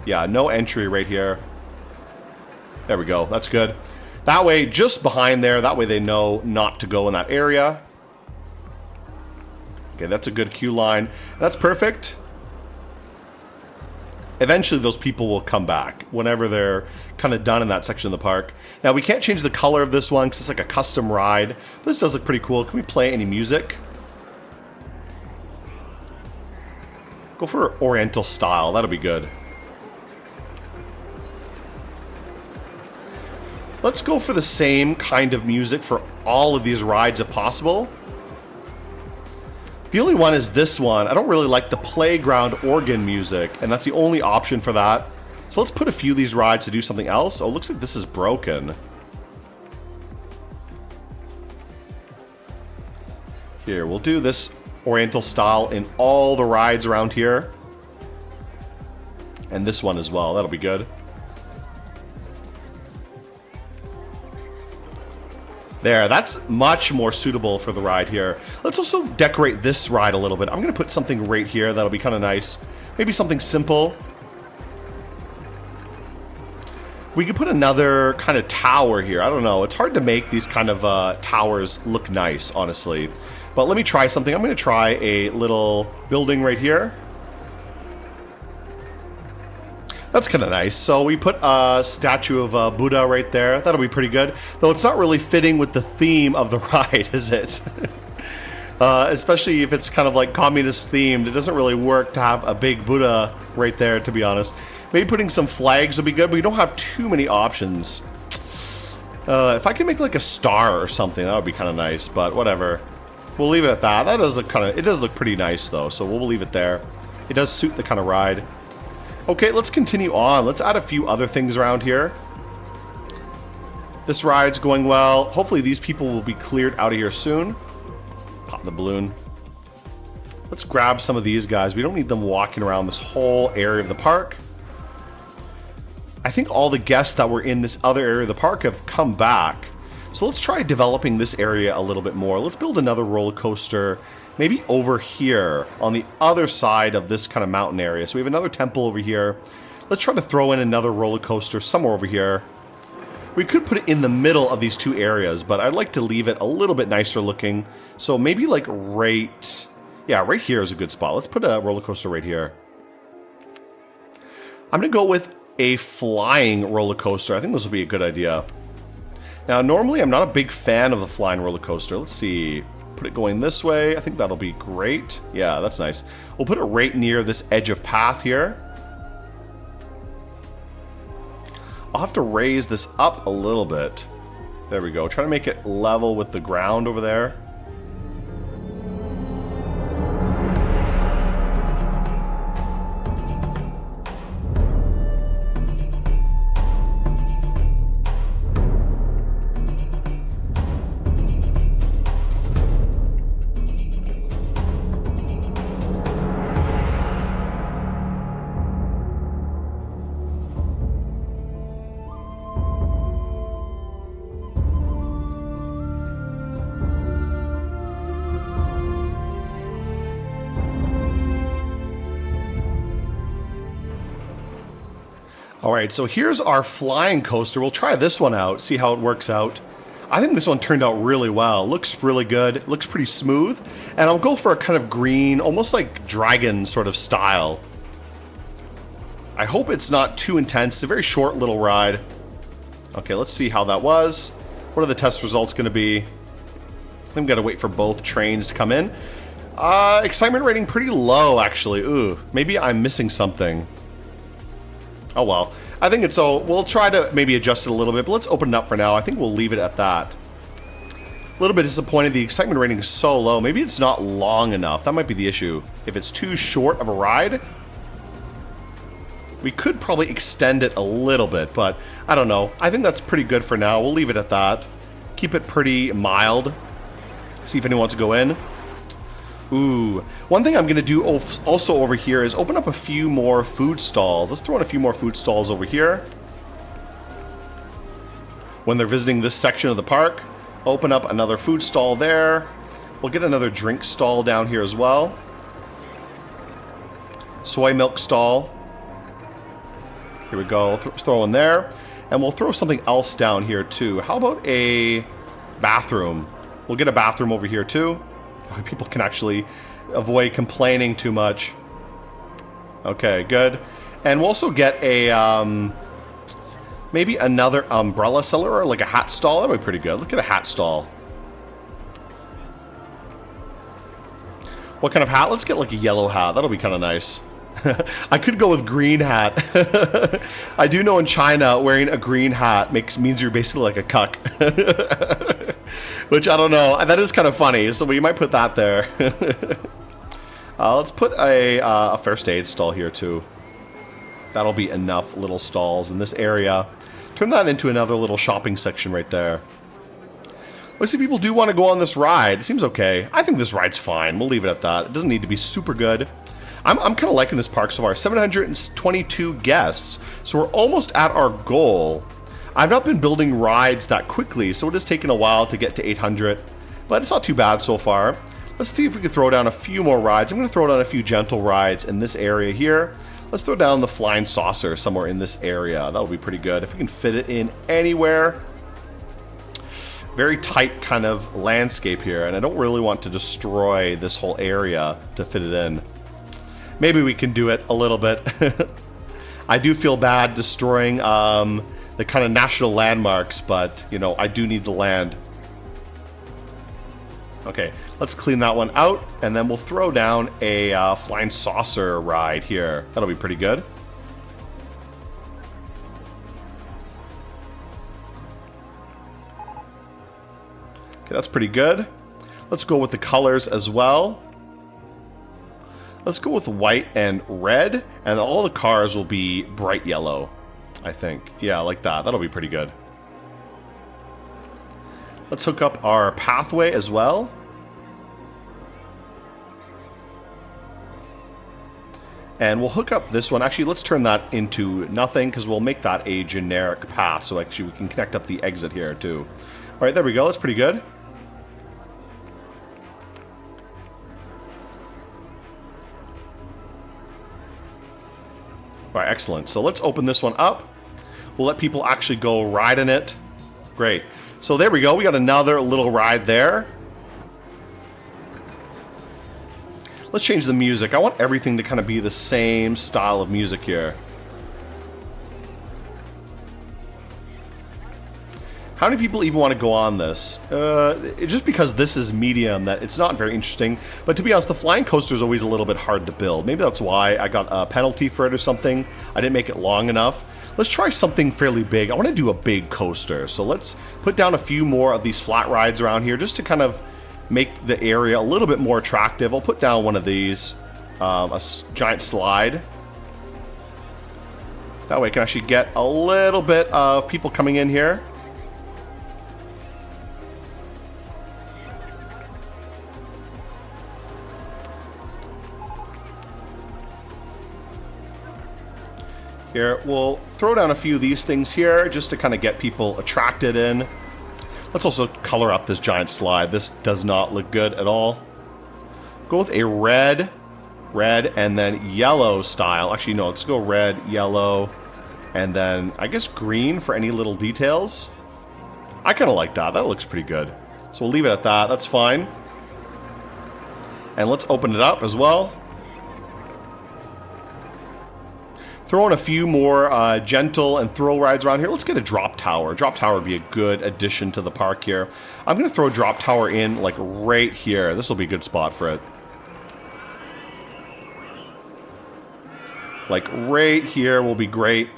Speaker 1: Yeah, no entry right here. There we go. That's good. That way, just behind there, that way they know not to go in that area. Okay, that's a good queue line. That's perfect. Eventually, those people will come back whenever they're kind of done in that section of the park. Now, we can't change the color of this one because it's like a custom ride. But this does look pretty cool. Can we play any music? Go for Oriental style. That'll be good. Let's go for the same kind of music for all of these rides if possible. The only one is this one. I don't really like the playground organ music, and that's the only option for that. So let's put a few of these rides to do something else. Oh, it looks like this is broken. Here, we'll do this Oriental style in all the rides around here. And this one as well. That'll be good. There, that's much more suitable for the ride here. Let's also decorate this ride a little bit. I'm going to put something right here that'll be kind of nice. Maybe something simple. We could put another kind of tower here. I don't know. It's hard to make these kind of towers look nice, honestly. But let me try something. I'm going to try a little building right here. That's kind of nice. So we put a statue of Buddha right there. That'll be pretty good. Though it's not really fitting with the theme of the ride, is it? Especially if it's kind of like communist themed. It doesn't really work to have a big Buddha right there, to be honest. Maybe putting some flags would be good, but we don't have too many options. If I can make like a star or something, that would be kind of nice, but whatever. We'll leave it at that. That does look it does look pretty nice though, so we'll leave it there. It does suit the kind of ride. Okay, let's continue on. Let's add a few other things around here. This ride's going well. Hopefully these people will be cleared out of here soon. Pop the balloon. Let's grab some of these guys. We don't need them walking around this whole area of the park. I think all the guests that were in this other area of the park have come back. So let's try developing this area a little bit more. Let's build another roller coaster, maybe over here on the other side of this kind of mountain area. So we have another temple over here. Let's try to throw in another roller coaster somewhere over here. We could put it in the middle of these two areas, but I'd like to leave it a little bit nicer looking. So maybe like right here is a good spot. Let's put a roller coaster right here. I'm gonna go with a flying roller coaster. I think this will be a good idea. Now, normally I'm not a big fan of the flying roller coaster. Let's see. Put it going this way. I think that'll be great. Yeah, that's nice. We'll put it right near this edge of path here. I'll have to raise this up a little bit. There we go. Try to make it level with the ground over there. Alright, so here's our flying coaster. We'll try this one out, see how it works out. I think this one turned out really well. Looks really good, looks pretty smooth. And I'll go for a kind of green, almost like dragon sort of style. I hope it's not too intense. It's a very short little ride. Okay, let's see how that was. What are the test results going to be? I think we got to wait for both trains to come in. Excitement rating pretty low, actually. Ooh, maybe I'm missing something. Oh well, I think it's so. We'll try to maybe adjust it a little bit, but let's open it up for now. I think we'll leave it at that. A little bit disappointed the excitement rating is so low. Maybe it's not long enough. That might be the issue. If it's too short of a ride, we could probably extend it a little bit, but I don't know. I think that's pretty good for now. We'll leave it at that. Keep it pretty mild. See if anyone wants to go in. Ooh, one thing I'm going to do also over here is open up a few more food stalls. Let's throw in a few more food stalls over here. When they're visiting this section of the park, open up another food stall there. We'll get another drink stall down here as well. soy milk stall. Here we go. Throw in there. And we'll throw something else down here too. How about a bathroom? We'll get a bathroom over here too. People can actually avoid complaining too much. Okay, good. And we'll also get a maybe another umbrella seller or like a hat stall. That would be pretty good. Look at a hat stall. What kind of hat? Let's get like a yellow hat. That'll be kind of nice. I could go with green hat. I do know in China wearing a green hat means you're basically like a cuck. Which I don't know. That is kind of funny, so we might put that there. Let's put a first aid stall here too. That'll be enough little stalls in this area. Turn that into another little shopping section right there. Let's see, people do want to go on this ride. It seems okay. I think this ride's fine. We'll leave it at that. It doesn't need to be super good. I'm kind of liking this park so far. 722 guests, so we're almost at our goal. I've not been building rides that quickly, so it has taken a while to get to 800, but it's not too bad so far. Let's see if we can throw down a few more rides. I'm going to throw down a few gentle rides in this area here. Let's throw down the flying saucer somewhere in this area. That'll be pretty good. If we can fit it in anywhere. Very tight kind of landscape here, and I don't really want to destroy this whole area to fit it in. Maybe we can do it a little bit. I do feel bad destroying the kind of national landmarks, but, you know, I do need the land. Okay, let's clean that one out, and then we'll throw down a flying saucer ride here. That'll be pretty good. Okay, that's pretty good. Let's go with the colors as well. Let's go with white and red, and all the cars will be bright yellow, I think. Yeah, like that. That'll be pretty good. Let's hook up our pathway as well. And we'll hook up this one. Actually, let's turn that into nothing, because we'll make that a generic path, so actually we can connect up the exit here too. All right, there we go. That's pretty good. All right, excellent. So let's open this one up. We'll let people actually go ride in it. Great. So there we go. We got another little ride there. Let's change the music. I want everything to kind of be the same style of music here. How many people even want to go on this? Just because this is medium, that it's not very interesting. But to be honest, the flying coaster is always a little bit hard to build. Maybe that's why I got a penalty for it or something. I didn't make it long enough. Let's try something fairly big. I want to do a big coaster. So let's put down a few more of these flat rides around here just to kind of make the area a little bit more attractive. I'll put down one of these, a giant slide. That way I can actually get a little bit of people coming in here. Here, we'll throw down a few of these things here just to kind of get people attracted in. Let's also color up this giant slide. This does not look good at all. Go with a red, and then yellow style. Actually, no, let's go red, yellow, and then I guess green for any little details. I kind of like that. That looks pretty good. So we'll leave it at that. That's fine. And let's open it up as well. Throw in a few more gentle and thrill rides around here. Let's get a drop tower. Drop tower would be a good addition to the park here. I'm going to throw a drop tower in like right here. This will be a good spot for it. Like right here will be great.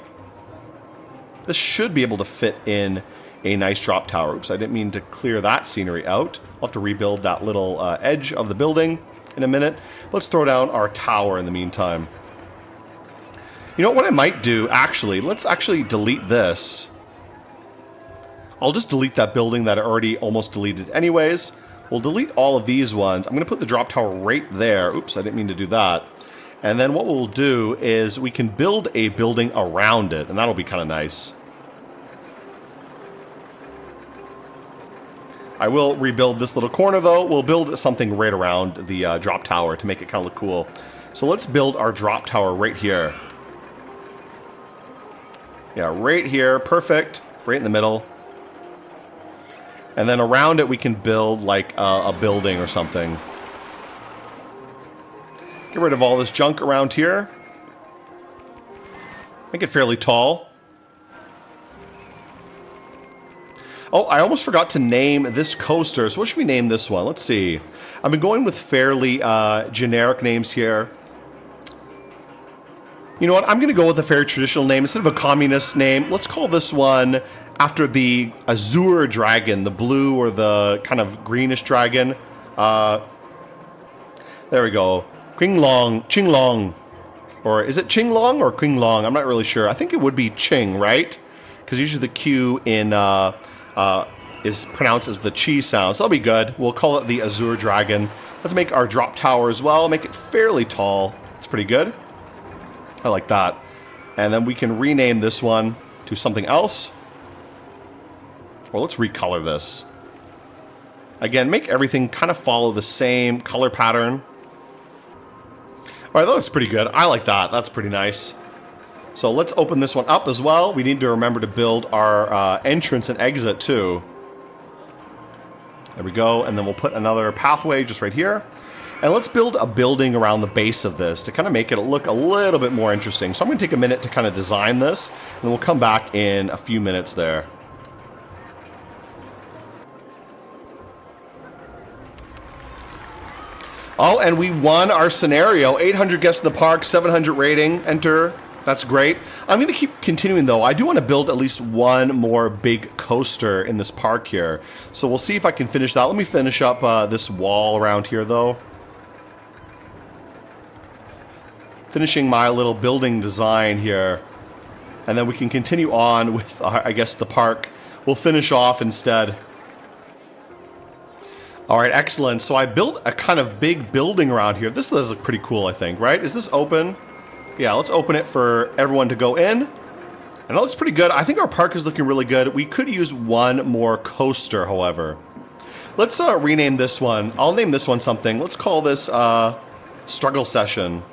Speaker 1: This should be able to fit in a nice drop tower. Oops, I didn't mean to clear that scenery out. I'll have to rebuild that little edge of the building in a minute. Let's throw down our tower in the meantime. You know what I might do, actually? Let's actually delete this. I'll just delete that building that I already almost deleted anyways. We'll delete all of these ones. I'm going to put the drop tower right there. Oops, I didn't mean to do that. And then what we'll do is we can build a building around it, and that'll be kind of nice. I will rebuild this little corner, though. We'll build something right around the drop tower to make it kind of look cool. So let's build our drop tower right here. Yeah, right here. Perfect. Right in the middle. And then around it we can build like a building or something. Get rid of all this junk around here. Make it fairly tall. Oh, I almost forgot to name this coaster. So what should we name this one? Let's see. I've been going with fairly generic names here. You know what? I'm going to go with a very traditional name. Instead of a communist name, let's call this one after the Azure dragon, the blue or the kind of greenish dragon. There we go. Qinglong. Or is it Qinglong or Qinglong? I'm not really sure. I think it would be Qing, right? Because usually the Q in is pronounced as the chi sound. So that'll be good. We'll call it the Azure dragon. Let's make our drop tower as well. Make it fairly tall. It's pretty good. I like that. And then we can rename this one to something else. Or let's recolor this. Again, make everything kind of follow the same color pattern. Alright, that looks pretty good. I like that. That's pretty nice. So let's open this one up as well. We need to remember to build our entrance and exit too. There we go. And then we'll put another pathway just right here. And let's build a building around the base of this to kind of make it look a little bit more interesting. So I'm going to take a minute to kind of design this, and we'll come back in a few minutes there. Oh, and we won our scenario. 800 guests in the park, 700 rating, enter. That's great. I'm going to keep continuing though. I do want to build at least one more big coaster in this park here. So we'll see if I can finish that. Let me finish up this wall around here though. Finishing my little building design here. And then we can continue on with, I guess, the park. We'll finish off instead. Alright, excellent. So I built a kind of big building around here. This does look pretty cool, I think, right? Is this open? Yeah, let's open it for everyone to go in. And it looks pretty good. I think our park is looking really good. We could use one more coaster, however. Let's rename this one. I'll name this one something. Let's call this Struggle Session.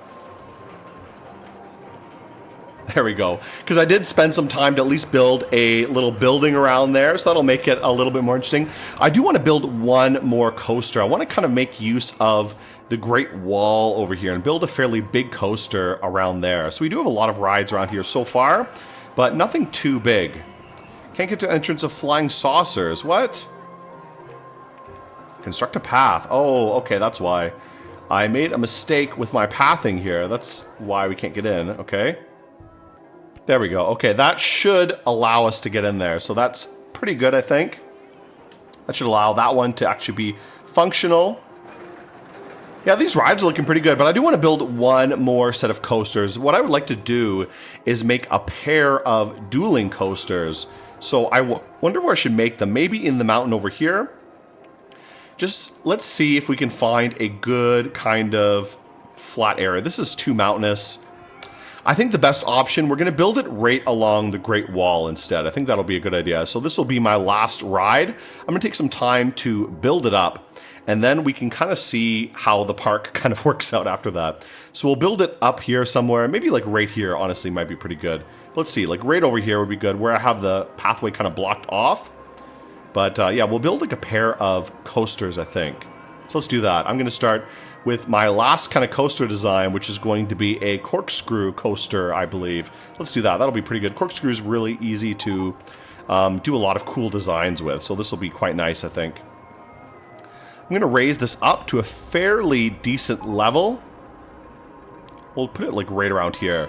Speaker 1: There we go. Because I did spend some time to at least build a little building around there, so that'll make it a little bit more interesting. I do want to build one more coaster. I want to kind of make use of the Great Wall over here and build a fairly big coaster around there. So we do have a lot of rides around here so far, but nothing too big. Can't get to the entrance of flying saucers. What? Construct a path. Oh, okay, that's why. I made a mistake with my pathing here. That's why we can't get in. Okay. There we go. Okay, that should allow us to get in there. So that's pretty good, I think. That should allow that one to actually be functional. Yeah, these rides are looking pretty good, but I do want to build one more set of coasters. What I would like to do is make a pair of dueling coasters. So I wonder where I should make them. Maybe in the mountain over here. Just let's see if we can find a good kind of flat area. This is too mountainous. I think the best option, we're going to build it right along the Great Wall instead. I think that'll be a good idea. So this will be my last ride. I'm going to take some time to build it up, and then we can kind of see how the park kind of works out after that. So we'll build it up here somewhere. Maybe like right here, honestly, might be pretty good. Let's see, like right over here would be good, where I have the pathway kind of blocked off. But yeah, we'll build like a pair of coasters, I think. So let's do that. I'm going to start with my last kind of coaster design, which is going to be a corkscrew coaster, I believe. Let's do that. That'll be pretty good. Corkscrew is really easy to do a lot of cool designs with, so this will be quite nice, I think. I'm going to raise this up to a fairly decent level. We'll put it like right around here.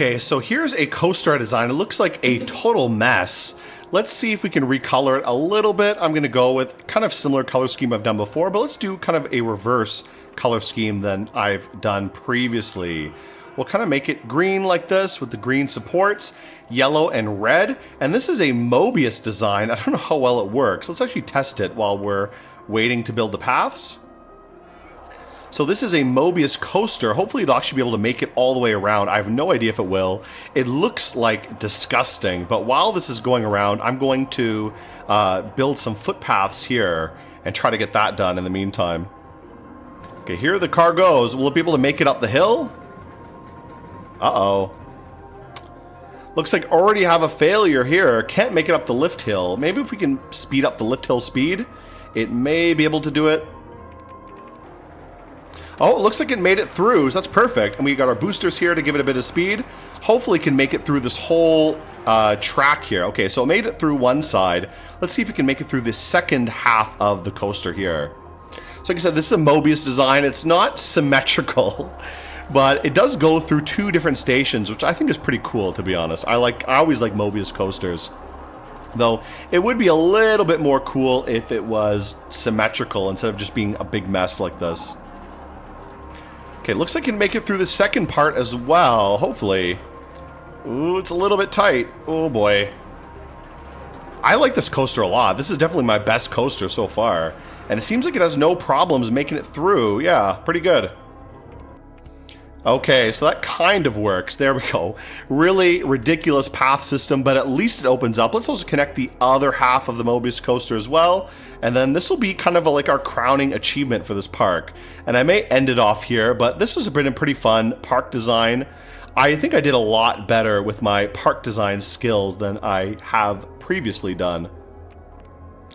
Speaker 1: Okay, so here's a coaster I designed. It looks like a total mess. Let's see if we can recolor it a little bit. I'm gonna go with kind of similar color scheme I've done before, but let's do kind of a reverse color scheme than I've done previously. We'll kind of make it green like this with the green supports, yellow and red. And this is a Mobius design. I don't know how well it works. Let's actually test it while we're waiting to build the paths. So this is a Mobius coaster. Hopefully it'll actually be able to make it all the way around. I have no idea if it will. It looks like disgusting, but while this is going around, I'm going to build some footpaths here and try to get that done in the meantime. Okay, here the car goes. Will it be able to make it up the hill? Uh-oh. Looks like already have a failure here. Can't make it up the lift hill. Maybe if we can speed up the lift hill speed, it may be able to do it. Oh, it looks like it made it through, so that's perfect. And we got our boosters here to give it a bit of speed. Hopefully it can make it through this whole track here. Okay, so it made it through one side. Let's see if it can make it through the second half of the coaster here. So like I said, this is a Mobius design. It's not symmetrical, but it does go through two different stations, which I think is pretty cool, to be honest. I always like Mobius coasters. Though it would be a little bit more cool if it was symmetrical instead of just being a big mess like this. Okay, looks like it can make it through the second part as well, hopefully. Ooh, it's a little bit tight. Oh boy. I like this coaster a lot. This is definitely my best coaster so far. And it seems like it has no problems making it through. Yeah, pretty good. Okay, so that kind of works. There we go. Really ridiculous path system, but at least it opens up. Let's also connect the other half of the Mobius coaster as well. And then this will be kind of like our crowning achievement for this park. And I may end it off here, but this has been a pretty fun park design. I think I did a lot better with my park design skills than I have previously done.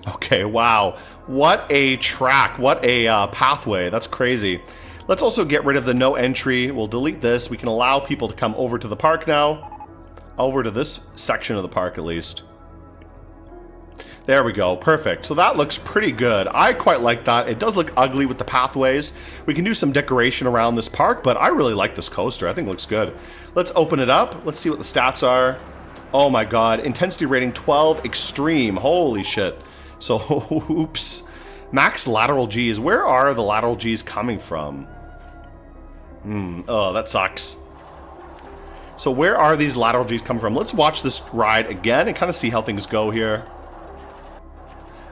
Speaker 1: Okay, wow. What a track. What a pathway. That's crazy. Let's also get rid of the no entry. We'll delete this. We can allow people to come over to the park now. Over to this section of the park at least. There we go. Perfect. So that looks pretty good. I quite like that. It does look ugly with the pathways. We can do some decoration around this park, but I really like this coaster. I think it looks good. Let's open it up. Let's see what the stats are. Oh my god. Intensity rating 12 extreme. Holy shit. So, oops. Max lateral Gs. Where are the lateral Gs coming from? Oh, that sucks. So where are these lateral Gs coming from? Let's watch this ride again and kind of see how things go here.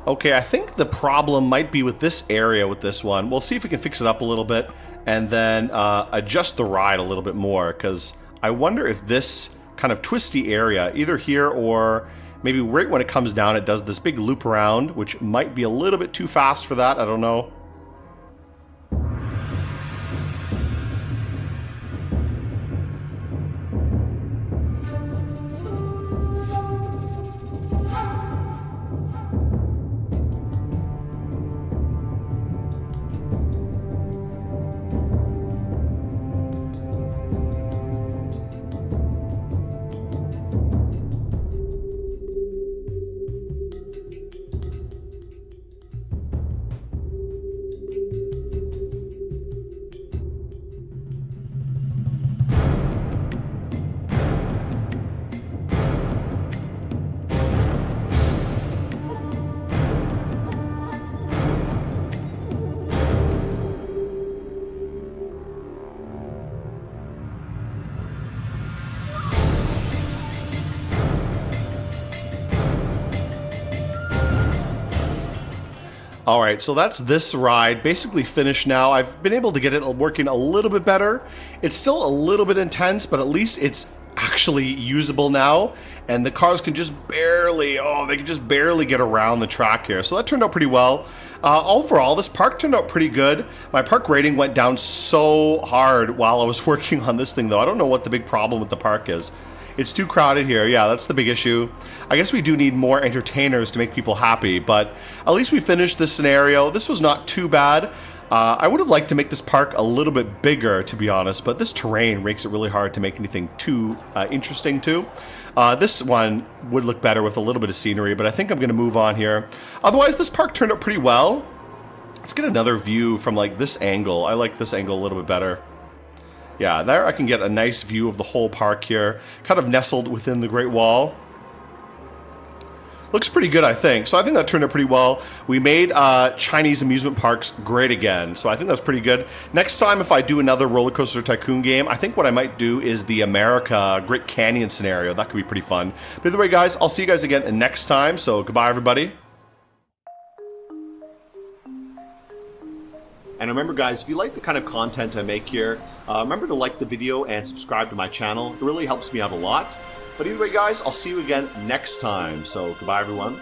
Speaker 1: Okay, I think the problem might be with this area with this one. We'll see if we can fix it up a little bit and then adjust the ride a little bit more, because I wonder if this kind of twisty area, either here or maybe right when it comes down, it does this big loop around, which might be a little bit too fast for that. I don't know. Alright, so that's this ride, basically finished now. I've been able to get it working a little bit better. It's still a little bit intense, but at least it's actually usable now. And the cars can just barely, they can just barely get around the track here. So that turned out pretty well. Overall, this park turned out pretty good. My park rating went down so hard while I was working on this thing, though. I don't know what the big problem with the park is. It's too crowded here. Yeah, that's the big issue. I guess we do need more entertainers to make people happy, but at least we finished this scenario. This was not too bad. I would have liked to make this park a little bit bigger, to be honest, but this terrain makes it really hard to make anything too interesting too. This one would look better with a little bit of scenery, but I think I'm going to move on here. Otherwise, this park turned out pretty well. Let's get another view from like this angle. I like this angle a little bit better. Yeah, there I can get a nice view of the whole park here, kind of nestled within the Great Wall. Looks pretty good, I think. So I think that turned out pretty well. We made Chinese amusement parks great again. So I think that's pretty good. Next time, if I do another Roller Coaster Tycoon game, I think what I might do is the America Great Canyon scenario. That could be pretty fun. But either way, guys, I'll see you guys again next time. So goodbye, everybody. And remember, guys, if you like the kind of content I make here, remember to like the video and subscribe to my channel. It really helps me out a lot. But either way, guys, I'll see you again next time. So goodbye, everyone.